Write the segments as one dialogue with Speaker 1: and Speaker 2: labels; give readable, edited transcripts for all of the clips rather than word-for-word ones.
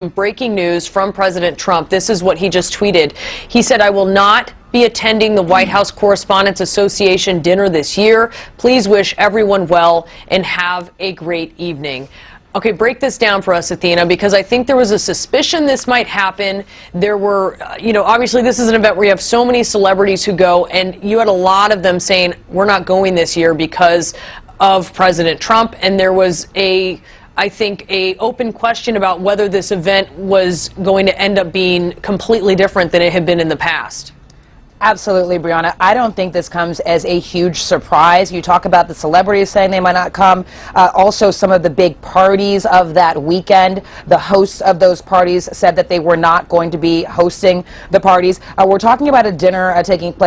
Speaker 1: Breaking news from President Trump. This is what he just tweeted. He said, "I will not be attending the White House Correspondents Association dinner this year. Please wish everyone well and have a great evening." Okay, break this down for us, Athena, because I think there was a suspicion this might happen. There were, obviously this is an event where you have so many celebrities who go, and you had a lot of them saying, we're not going this year because of President Trump, and there was I think a open question about whether this event was going to end up being completely different than it had been in the past.
Speaker 2: Absolutely, Brianna. I don't think this comes as a huge surprise. You talk about the celebrities saying they might not come. Also, some of the big parties of that weekend, the hosts of those parties said that they were not going to be hosting the parties. We're talking about a dinner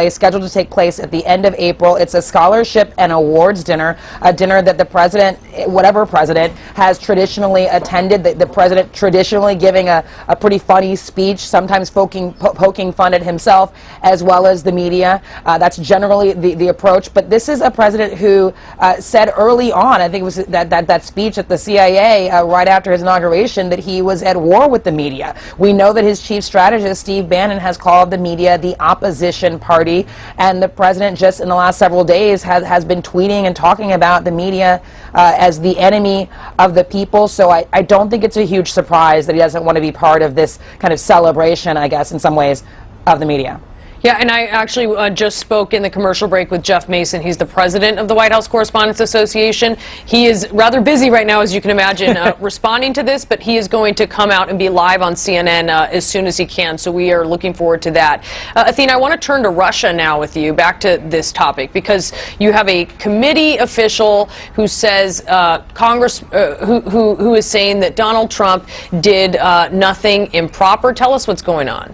Speaker 2: scheduled to take place at the end of April. It's a scholarship and awards dinner, a dinner that the president, whatever president, has traditionally attended. The president traditionally giving a pretty funny speech, sometimes poking fun at himself, as well as the media. That's generally the approach. But this is a president who said early on, I think it was that speech at the CIA right after his inauguration, that he was at war with the media. We know that his chief strategist, Steve Bannon, has called the media the opposition party. And the president just in the last several days has been tweeting and talking about the media as the enemy of the people. So I don't think it's a huge surprise that he doesn't want to be part of this kind of celebration, I guess, in some ways, of the media.
Speaker 1: Yeah, and I actually just spoke in the commercial break with Jeff Mason. He's the president of the White House Correspondents Association. He is rather busy right now, as you can imagine, responding to this, but he is going to come out and be live on CNN as soon as he can, so we are looking forward to that. Athena, I want to turn to Russia now with you, back to this topic, because you have a committee official who says, who is saying that Donald Trump did nothing improper. Tell us what's going on.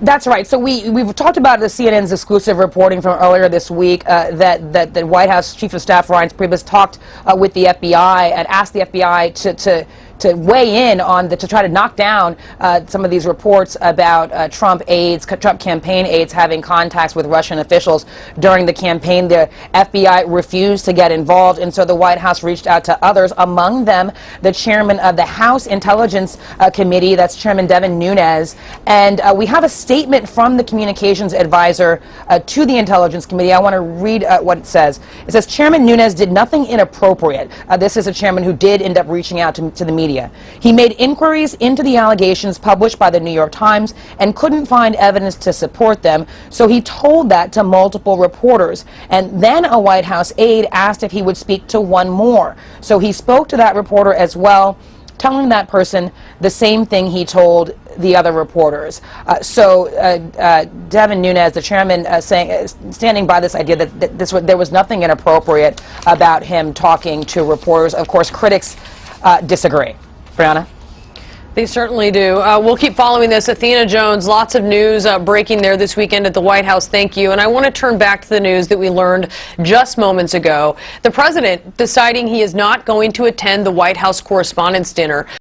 Speaker 2: That's right. So we've talked about the CNN's exclusive reporting from earlier this week that the White House Chief of Staff Reince Priebus talked with the FBI and asked the FBI to weigh in on to try to knock down some of these reports about Trump campaign aides having contacts with Russian officials during the campaign. The FBI refused to get involved, and so the White House reached out to others, among them the chairman of the House Intelligence Committee, that's Chairman Devin Nunes, and we have a statement from the communications advisor to the Intelligence Committee. I want to read what it says. It says, Chairman Nunes did nothing inappropriate. This is a chairman who did end up reaching out to the media. He made inquiries into the allegations published by the New York Times and couldn't find evidence to support them, so he told that to multiple reporters. And then a White House aide asked if he would speak to one more. So he spoke to that reporter as well, telling that person the same thing he told the other reporters. Devin Nunes, the chairman, standing by this idea that there was nothing inappropriate about him talking to reporters. Of course, critics disagree. Brianna?
Speaker 1: They certainly do. We'll keep following this. Athena Jones, lots of news breaking there this weekend at the White House. Thank you. And I want to turn back to the news that we learned just moments ago. The president deciding he is not going to attend the White House Correspondents' Dinner.